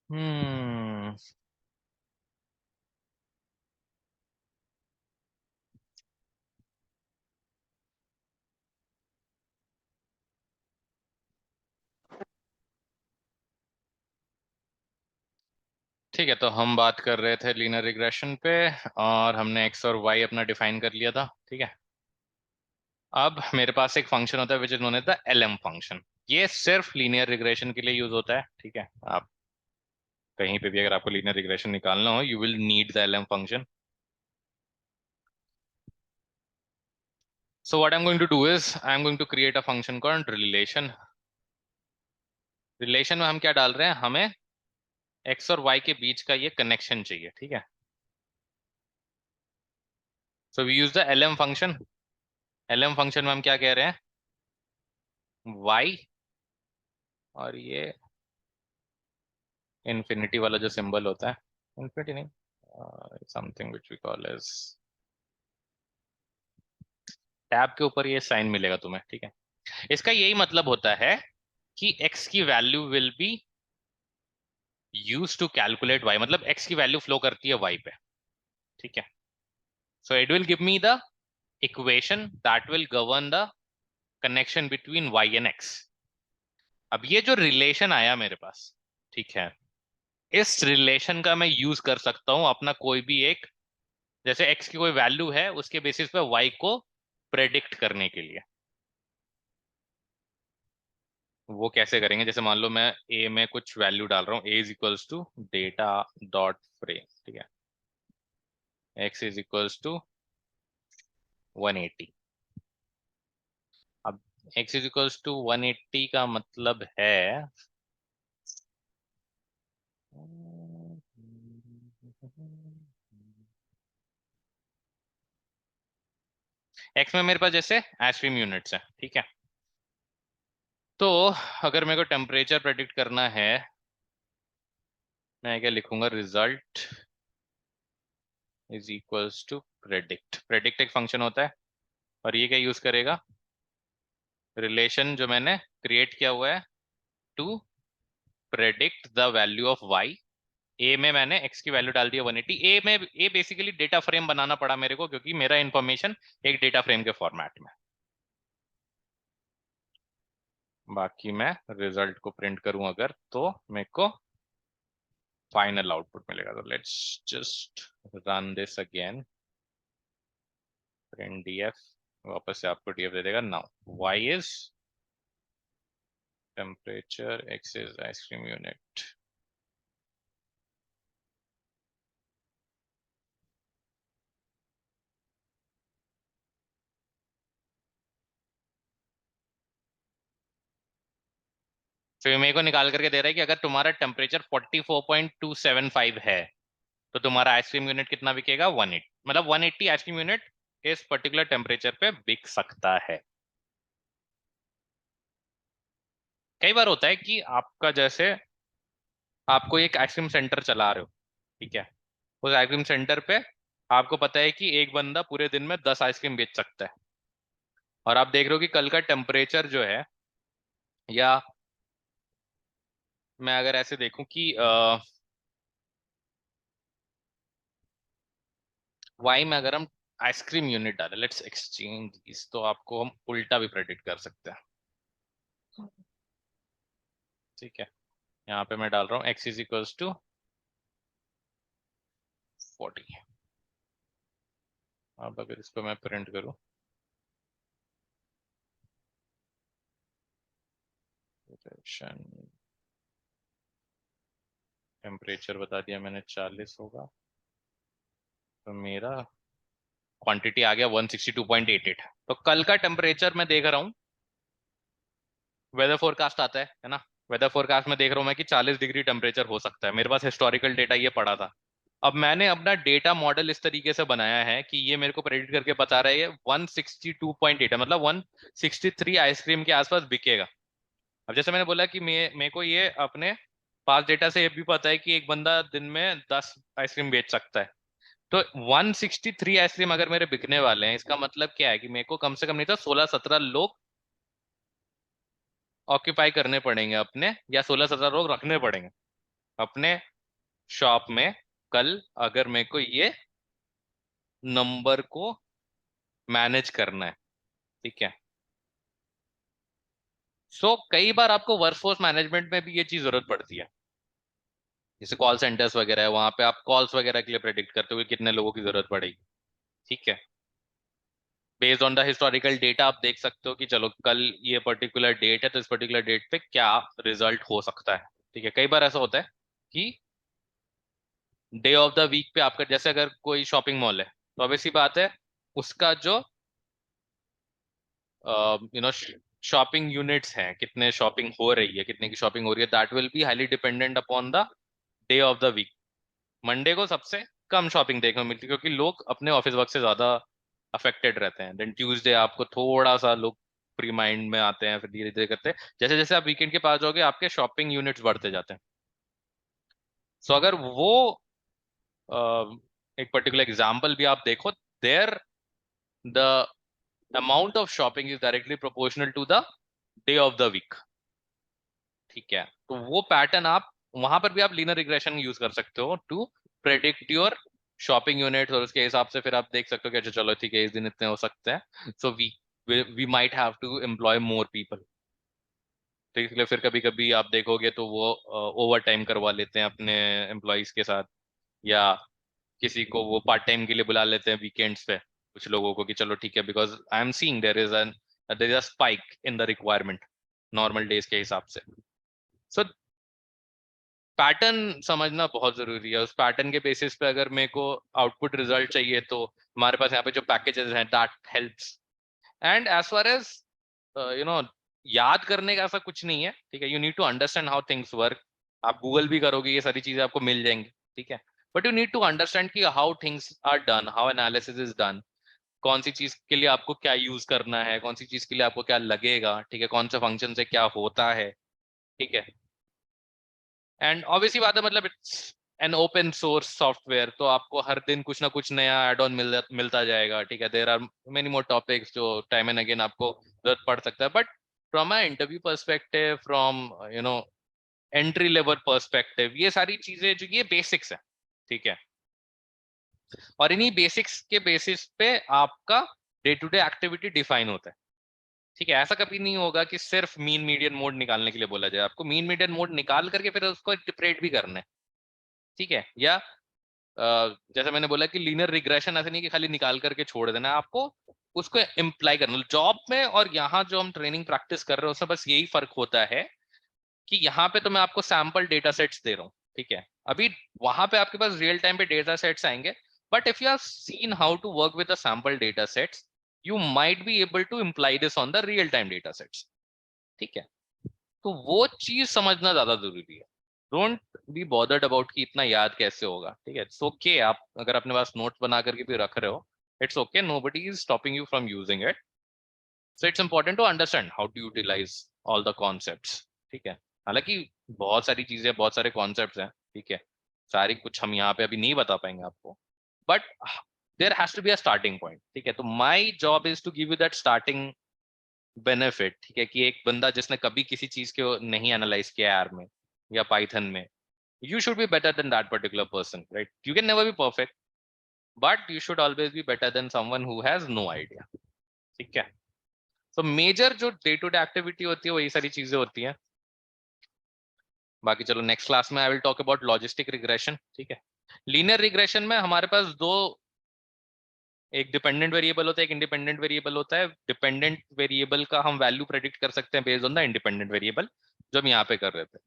हम्म। ठीक है, तो हम बात कर रहे थे लीनियर रिग्रेशन पे, और हमने एक्स और वाई अपना डिफाइन कर लिया था। ठीक है, अब मेरे पास एक फंक्शन होता है which is known as the LM function. ये सिर्फ लीनियर रिग्रेशन के लिए यूज होता है। ठीक है, आप कहीं पे भी अगर आपको लीनियर रिग्रेशन निकालना हो, you will need the LM function. So what I am going to do is I am going to create a function called relation. Relation में हम क्या डाल रहे हैं, हमें एक्स और वाई के बीच का ये कनेक्शन चाहिए। ठीक है, so we use the LM function. LM function में हम क्या कह रहे हैं, वाई और ये इन्फिनिटी वाला जो सिंबल होता है, इन्फिनिटी नहीं, something which we call as tab के ऊपर ये साइन मिलेगा तुम्हें। ठीक है, इसका यही मतलब होता है कि x की value will be use to calculate y, मतलब x की वैल्यू फ्लो करती है y पे। ठीक है, so it will give me the equation that will govern the connection between y and x। अब ये जो रिलेशन आया मेरे पास, ठीक है, इस रिलेशन का मैं यूज कर सकता हूं अपना कोई भी एक, जैसे x की कोई वैल्यू है उसके बेसिस पे y को प्रेडिक्ट करने के लिए। वो कैसे करेंगे, जैसे मान लो मैं a में कुछ वैल्यू डाल रहा हूँ, a is equals to data dot frame. ठीक है, x इज इक्वल्स टू 180। अब x इज इक्वल्स टू 180 का मतलब है, x में मेरे पास जैसे आइसक्रीम यूनिट्स है। ठीक है, तो अगर मेरे को टेम्परेचर प्रेडिक्ट करना है, मैं क्या लिखूंगा, result is equals to predict. Predict एक फंक्शन होता है, और ये क्या यूज करेगा, रिलेशन जो मैंने क्रिएट किया हुआ है to predict the value of y। A में मैंने x की वैल्यू डाल दी है 180। ए में ए बेसिकली डेटा फ्रेम बनाना पड़ा मेरे को, क्योंकि मेरा इंफॉर्मेशन एक डेटा फ्रेम के फॉर्मेट में। बाकी मैं रिजल्ट को प्रिंट करूं अगर, तो मेरे को फाइनल आउटपुट मिलेगा। तो let's just run this again, print df, वापस से आपको df दे देगा। Now y is temperature, x is ice cream unit. फिर मेरे को निकाल करके दे रहा है कि अगर तुम्हारा टेम्परेचर 44.275 है, तो तुम्हारा आइसक्रीम यूनिट कितना बिकेगा, 180। मतलब 180 आइसक्रीम यूनिट इस पर्टिकुलर टेम्परेचर पे बिक सकता है। कई बार होता है कि आपका जैसे, आपको एक आइसक्रीम सेंटर चला रहे हो। ठीक है, उस आइसक्रीम सेंटर पे आपको पता है कि एक बंदा पूरे दिन में 10 आइसक्रीम बेच सकता है, और आप देख रहे हो कि कल का टेम्परेचर जो है, या मैं अगर ऐसे देखूं कि वाई में अगर हम आइसक्रीम यूनिट डालें, लेट्स एक्सचेंज इस, तो आपको हम उल्टा भी प्रेडिक्ट कर सकते हैं। ठीक है, यहाँ पे मैं डाल रहा हूँ x इज इक्वल्स टू 40। अब अगर इसको मैं प्रिंट करूँ, टेम्परेचर बता दिया मैंने 40 होगा, तो मेरा क्वांटिटी आ गया 162.88। तो कल का टेम्परेचर मैं देख रहा हूँ, वेदर फोरकास्ट आता है ना, वेदर फोरकास्ट में देख रहा हूँ मैं कि 40 डिग्री टेम्परेचर हो सकता है। मेरे पास हिस्टोरिकल डेटा ये पड़ा था। अब मैंने अपना डेटा मॉडल इस तरीके से बनाया है कि ये मेरे को प्रेडिक्ट करके बता रहा है ये 162.8 है, मतलब 163 आइसक्रीम के आसपास बिकेगा। अब जैसे मैंने बोला कि मेरे को ये अपने पास डेटा से ये भी पता है कि एक बंदा दिन में 10 आइसक्रीम बेच सकता है। तो 163 आइसक्रीम अगर मेरे बिकने वाले हैं, इसका मतलब क्या है कि मेरे को कम से कम नहीं तो 16-17 लोग ऑक्यूपाई करने पड़ेंगे अपने, या 16-17 लोग रखने पड़ेंगे। अपने शॉप में कल अगर मेरे को ये नंबर को मैनेज करना है, ठीक है। सो कई बार आपको वर्कफोर्स मैनेजमेंट में भी ये चीज जरूरत पड़ती है। जैसे कॉल सेंटर्स वगैरह है, वहां पे आप कॉल्स वगैरह के लिए प्रेडिक्ट करते हुए कितने लोगों की जरूरत पड़ेगी, ठीक है। Based on the historical data आप देख सकते हो कि चलो कल ये पर्टिकुलर डेट है तो इस पर्टिकुलर डेट पे क्या रिजल्ट हो सकता है, ठीक है। कई बार ऐसा होता है कि डे ऑफ द वीक पे आपका, जैसे अगर कोई शॉपिंग मॉल है तो ऑब्वियसली बात है उसका जो शॉपिंग यूनिट्स हैं, कितने शॉपिंग हो रही है, कितने की शॉपिंग हो रही है, that will be highly dependent upon the day of the week. Monday को सबसे कम शॉपिंग देखने को मिलती है क्योंकि लोग अपने ऑफिस वर्क से ज्यादा अफेक्टेड रहते हैं। देन ट्यूसडे आपको थोड़ा सा लोग फ्री माइंड में आते हैं, फिर धीरे धीरे करते हैं जैसे जैसे आप वीकेंड के पास जाओगे आपके शॉपिंग यूनिट्स बढ़ते जाते हैं। सो अगर वो एक पर्टिकुलर एग्जाम्पल भी आप देखो, there the amount of shopping is directly proportional to the day of the week, ठीक है। तो वो पैटर्न आप वहां पर भी आप लीनियर रिग्रेशन यूज कर सकते हो to predict your shopping unit, और उसके हिसाब से फिर आप देख सकते हो कि अच्छा चलो ठीक है इस दिन इतने हो सकते हैं, so we might have to employ more people. तो इसलिए फिर कभी कभी आप देखोगे तो वो ओवर टाइम करवा लेते हैं अपने एम्प्लॉयज के साथ, या किसी को वो पार्ट टाइम के लिए बुला लेते हैं वीकेंड्स पे कुछ लोगों को कि चलो ठीक है, because I am seeing there is a spike in the requirement normal days के हिसाब से। सो पैटर्न समझना बहुत जरूरी है। उस पैटर्न के बेसिस पे अगर मेरे को आउटपुट रिजल्ट चाहिए तो हमारे पास यहाँ पे जो पैकेजेस हैं that helps. And as far as you know याद करने का ऐसा कुछ नहीं है, ठीक है। You need to understand how things work. आप गूगल भी करोगे ये सारी चीजें आपको मिल जाएंगी, ठीक है। But you need to understand कि how things are done, how analysis is done, कौन सी चीज के लिए आपको क्या यूज करना है, कौन सी चीज के लिए आपको क्या लगेगा, ठीक है, कौन से फंक्शन से क्या होता है, ठीक है। एंड ऑब्वियसली बात है, मतलब it's an open source software, तो आपको हर दिन कुछ ना कुछ नया एड ऑन मिलता जाएगा, ठीक है। There are many more topics जो टाइम एंड अगेन आपको जरूरत पड़ सकता है। But from a interview perspective, from you know entry level perspective, ये सारी चीजें जो ये बेसिक्स है, ठीक है। और इन्हीं बेसिक्स के बेसिस पे आपका day to day activity define होता है, ठीक है। ऐसा कभी नहीं होगा कि सिर्फ मीन मीडियन मोड निकालने के लिए बोला जाए, आपको मीन मीडियन मोड निकाल करके फिर उसको इंटरप्रेट भी करना है, ठीक है। या जैसा मैंने बोला कि लीनियर रिग्रेशन ऐसा नहीं कि खाली निकाल करके छोड़ देना है, आपको उसको इम्प्लाई करना। जॉब में और यहाँ जो हम ट्रेनिंग प्रैक्टिस कर रहे हैं उसमें बस यही फर्क होता है कि यहाँ पे तो मैं आपको सैंपल डेटा सेट्स दे रहा हूँ, ठीक है। अभी वहां पे आपके पास रियल टाइम पे डेटा सेट्स आएंगे, but if you have seen how to work with the sample data sets, you might be able to imply this on the real time data sets, ठीक है। तो वो चीज समझना ज्यादा जरूरी है। डोंट बी बॉदर्ड अबाउट कि इतना याद कैसे होगा, ठीक है। इट्स ओके, आप अगर अपने पास नोट्स बना करके भी रख रहे हो, it's okay, nobody is stopping you from using it. So it's important to understand how to utilize all the concepts, ठीक है। हालांकि बहुत सारी चीजें, बहुत सारे कॉन्सेप्ट्स हैं, ठीक है। सारी कुछ हम यहाँ पे अभी नहीं बता पाएंगे आपको, but there has to be a starting point, ठीक है। तो my job is to give you that starting benefit, ठीक है, कि एक बंदा जिसने कभी किसी चीज को नहीं एनालाइज किया आर में या पाइथन में, you should be better than that particular person, right? You can never be perfect, but you should always be better than someone who has no idea, ठीक है। so major जो day to day activity होती है वही सारी चीजें होती हैं। बाकी चलो नेक्स्ट क्लास में I will talk about logistic regression, ठीक है। लीनियर रिग्रेशन में हमारे पास दो, एक डिपेंडेंट वेरिएबल होता है, एक इंडिपेंडेंट वेरिएबल होता है। डिपेंडेंट वेरिएबल का हम वैल्यू प्रेडिक्ट कर सकते हैं based on the independent variable, जो हम यहाँ पे कर रहे थे।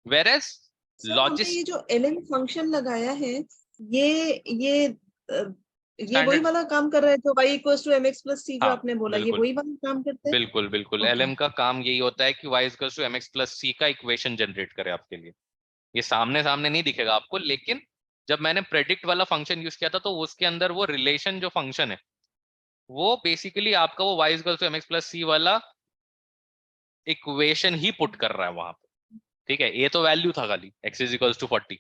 वेरएस सर हमने ये जो ln फंक्शन लगाया है, ये ये वही स्टैंडर्ड, वाला काम कर रहा है जो y equals to mx plus c जो हाँ आपने बोला, ये बिल्कुल वही वाला काम करते हैं। बिल्कुल बिल्कुल, ओके। एलएम का काम यही होता है कि y equals to mx plus c का इक्वेशन जनरेट करे आपके लिए। ये सामने सामने नहीं दिखेगा आपको, लेकिन जब मैंने प्रेडिक्ट वाला फंक्शन यूज किया था तो उसके अंदर वो रिलेशन जो फंक्शन है वो बेसिकली आपका वो y equals to mx plus c वाला इक्वेशन ही पुट कर रहा है वहां पे, ठीक है। ये तो वैल्यू था खाली x is equals to 40,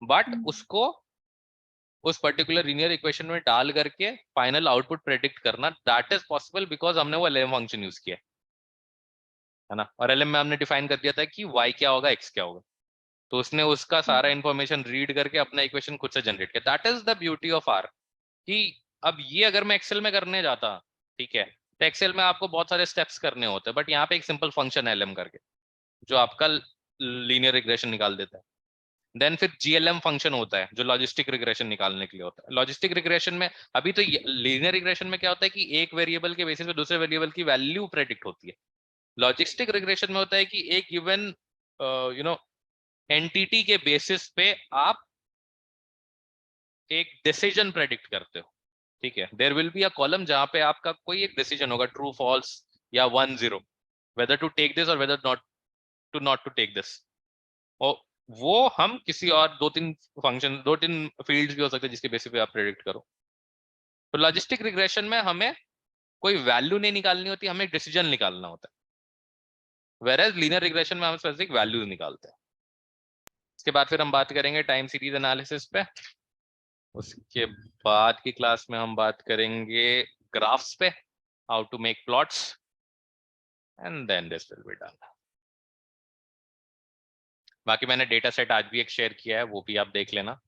but उसको उस पर्टिकुलर लीनियर इक्वेशन में डाल करके फाइनल आउटपुट प्रेडिक्ट करना, दैट इज पॉसिबल बिकॉज हमने वो एलएम फंक्शन यूज किया है ना। और एलएम में हमने डिफाइन कर दिया था कि y क्या होगा, x क्या होगा। तो उसने उसका सारा इंफॉर्मेशन रीड करके अपना इक्वेशन खुद से जनरेट किया। That is the beauty of R, कि अब ये अगर मैं एक्सेल में करने जाता, ठीक है, तो एक्सेल में आपको बहुत सारे स्टेप्स करने होते हैं, बट यहाँ पे एक सिंपल फंक्शन एलएम करके जो आपका लीनियर रिग्रेशन निकाल देता है। देन फिर जीएलएम फंक्शन होता है जो लॉजिस्टिक रिग्रेशन निकालने के लिए होता है। लॉजिस्टिक रिग्रेशन में अभी तो लीनियर रिग्रेशन में क्या होता है कि एक वेरिएबल के बेसिस पे दूसरे वेरिएबल की वैल्यू प्रेडिक्ट होती है। लॉजिस्टिक रिग्रेशन में होता है कि एक गिवन एंटिटी के बेसिस पे आप एक डिसीजन प्रेडिक्ट करते हो, ठीक है। There will be a column जहां पे आपका कोई एक डिसीजन होगा, ट्रू फॉल्स या 1 0, वेदर टू टेक दिस और whether not to take this. और वो हम किसी और 2-3 फंक्शन, 2-3 फील्ड्स भी हो सकते हैं जिसके बेसिस पे आप प्रेडिक्ट करो। तो लॉजिस्टिक रिग्रेशन में हमें कोई वैल्यू नहीं निकालनी होती, हमें एक डिसीजन निकालना होता है। वेरएज लीनियर रिग्रेशन में हम स्पेसिफिक वैल्यूज निकालते हैं। इसके बाद फिर हम बात करेंगे टाइम सीरीज एनालिसिस पे। उसके बाद की क्लास में हम बात करेंगे ग्राफ्स पे, how to make plots, and then this will be done. बाकी मैंने डेटा सेट आज भी एक शेयर किया है, वो भी आप देख लेना।